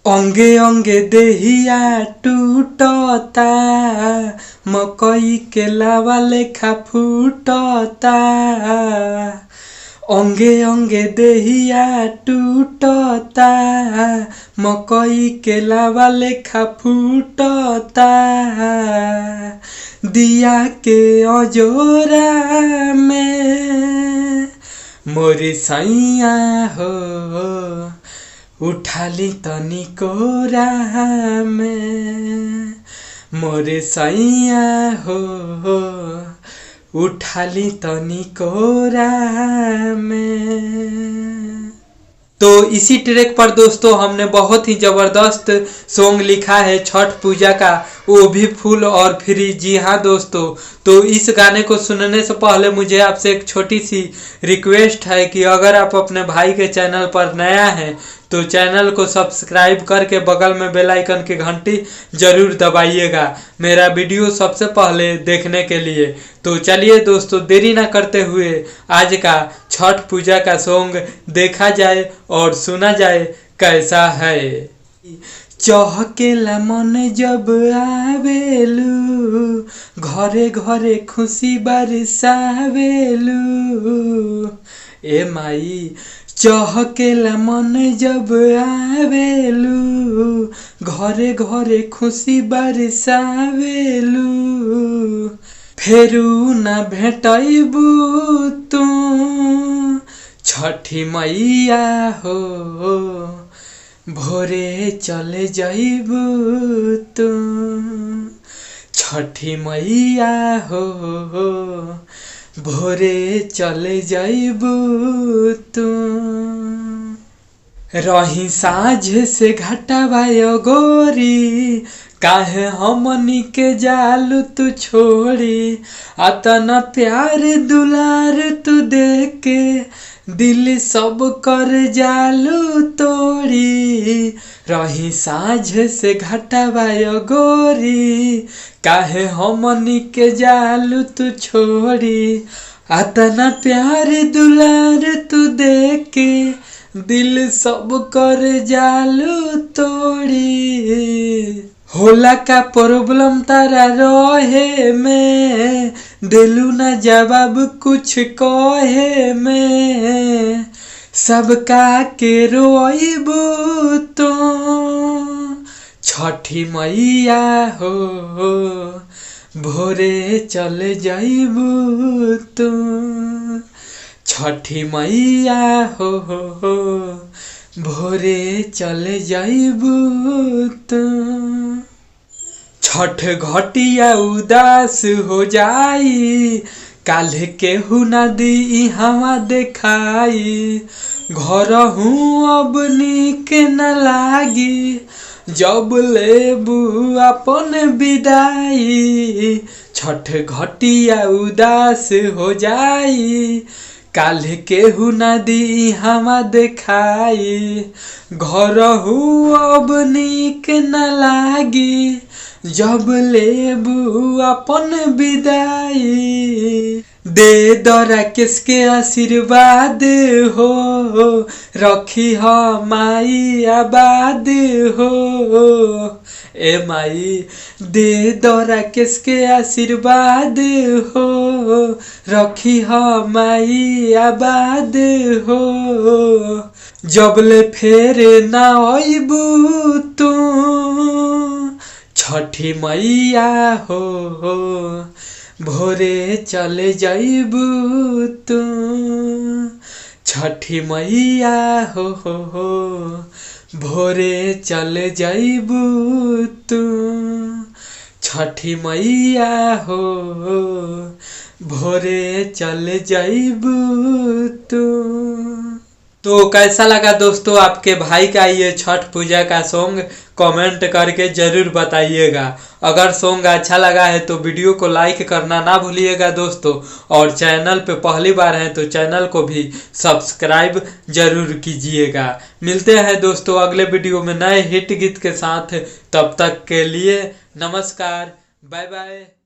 अंगे अंगे देहिया टूटता, मकई के लावा लेखा फूटता। अंगे अंगे देहिया टूटता, मकई के लावा लेखा फूटता। दिया के अजोरा में मोरी सैया हो, उठाली तनी कोरा में मोरे सैया हो, उठाली तनी कोरा में। तो इसी ट्रैक पर दोस्तों हमने बहुत ही जबरदस्त सॉन्ग लिखा है छठ पूजा का, वो भी फुल और फ्री। जी हाँ दोस्तों, तो इस गाने को सुनने से पहले मुझे आपसे एक छोटी सी रिक्वेस्ट है कि अगर आप अपने भाई के चैनल पर नया हैं तो चैनल को सब्सक्राइब करके बगल में बेल आइकन की घंटी जरूर दबाइएगा मेरा वीडियो सबसे पहले देखने के लिए। तो चलिए दोस्तों, देरी ना करते हुए आज का छठ पूजा का सॉन्ग देखा जाए और सुना जाए कैसा है। चहकेला मन जब आवेलू, घरे घरे खुशी बरसावेलू। ए माई चहकेला मन जब आवेलू, घरे घरे खुशी बरसावेलू। फेरू ना भेटैबू तू छठी मैया हो, भोरे चले जाइबू तू छठी मैया हो, भोरे चले जाइबू तू। रही साझ से घटावा गोरी, काहे हमनी के जालू तू छोड़ी। अतना प्यार दुलार तू देख के, दिल सब कर जालू तोड़ी। रही साझ से घटावा गोरी, काहे हमनी के जालू तू छोड़ी। अतना प्यार दुलार तू देख के, दिल सब कर जालू तोड़ी। होला का प्रॉब्लम तारा रहे में, दिलू ना जवाब कुछ कहे में। सबका के रोइबू तो छठी मैया हो, भोरे चले जाइबू तू छठी मैया हो, भोरे चले जाइबू तू। छठ घटिया उदास हो जाई, काल्ह केहू ना दी हवा देखाई। घर हूँ अब नीक न लागी, जब लेबू अपन विदाई। छठ घटिया उदास हो जाई, काल्ह केहू ना दी हवा देखाई। घर हूँ अब नीक न लागी, जब लेबू अपन विदाई। दे दरा किसके आशीर्वाद हो, रखी हो माई आबाद हो। ए माई दे दरा किसके आशीर्वाद हो, रखी हो माई आबाद हो। जबले फेर ना आइबू तू छठी मैया हो, भोरे चले जाइबू तू छठी मैया हो, भोरे चले जाइबू तू छठी मैया हो, भोरे चले जाइबू तू। तो कैसा लगा दोस्तों आपके भाई का ये छठ पूजा का सॉन्ग, कमेंट करके जरूर बताइएगा। अगर सॉन्ग अच्छा लगा है तो वीडियो को लाइक करना ना भूलिएगा दोस्तों, और चैनल पे पहली बार हैं तो चैनल को भी सब्सक्राइब जरूर कीजिएगा। मिलते हैं दोस्तों अगले वीडियो में नए हिट गीत के साथ, तब तक के लिए नमस्कार, बाय बाय।